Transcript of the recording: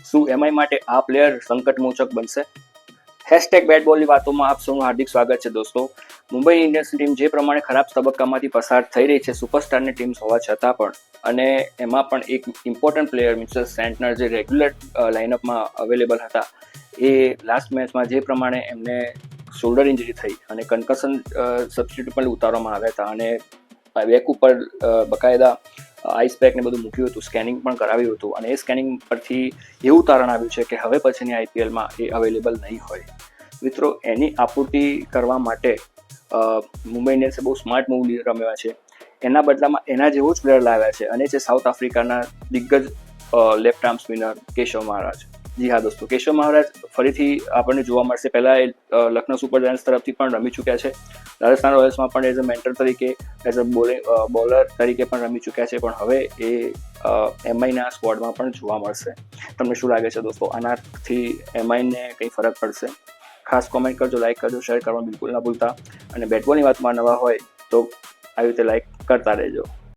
શું એમઆઈ માટે આ પ્લેયર સંકટમોચક બનશે? #બેટબોલની વાતોમાં આપ સૌનું હાર્દિક સ્વાગત છે દોસ્તો. મુંબઈ ઇન્ડિયન્સની ટીમ જે પ્રમાણે ખરાબ તબક્કામાંથી પસાર થઈ રહી છે સુપરસ્ટારની ટીમ્સ હોવા છતાં પણ, અને એમાં પણ એક ઇમ્પોર્ટન્ટ પ્લેયર મિચેલ સેન્ટનર જે રેગ્યુલર લાઇનઅપમાં અવેલેબલ હતા, એ લાસ્ટ મેચમાં જે પ્રમાણે એમને શોલ્ડર ઇન્જરી થઈ અને કન્કશન સબસ્ટિટ્યૂટ પણ ઉતારવામાં આવ્યા હતા, અને બેક ઉપર બકાયદા આઈસ પેક ને બધું મૂક્યું હતું, સ્કેનિંગ પણ કરાવ્યું હતું, અને એ સ્કેનિંગ પરથી એવું તારણ આવ્યું છે કે હવે પછીની આઈપીએલમાં એ અવેલેબલ નહીં હોય. મિત્રો, એની આપૂર્તિ કરવા માટે મુંબઈ ઇન્ડિયન્સે બહુ સ્માર્ટ મૂવ રમ્યા છે. એના બદલામાં એના જેવો જ પ્લેયર લાવ્યા છે, અને છે સાઉથ આફ્રિકાના દિગ્ગજ લેફ્ટ આર્મ સ્પિનર કેશવ મહારાજ. જી હા દોસ્તો, કેશવ મહારાજ ફરીથી આપણને જોવા મળશે. પહેલાં એ લખનઉ સુપર જાયન્ટ્સ તરફથી પણ રમી ચૂક્યા છે, રાજસ્થાન રોયલ્સમાં પણ એઝ અ મેન્ટર તરીકે, એઝ અ બોલર તરીકે પણ રમી ચૂક્યા છે, પણ હવે એ એમઆઈના સ્ક્વોડમાં પણ જોવા મળશે. તમને શું લાગે છે દોસ્તો, આનાથી એમઆઈને કંઈ ફરક પડશે? ખાસ કોમેન્ટ કરજો, લાઇક કરજો, શેર કરવાનું બિલકુલ ના ભૂલતા, અને બેટબોલની વાતમાં નવા હોય તો આવી રીતે લાઇક કરતા રહેજો.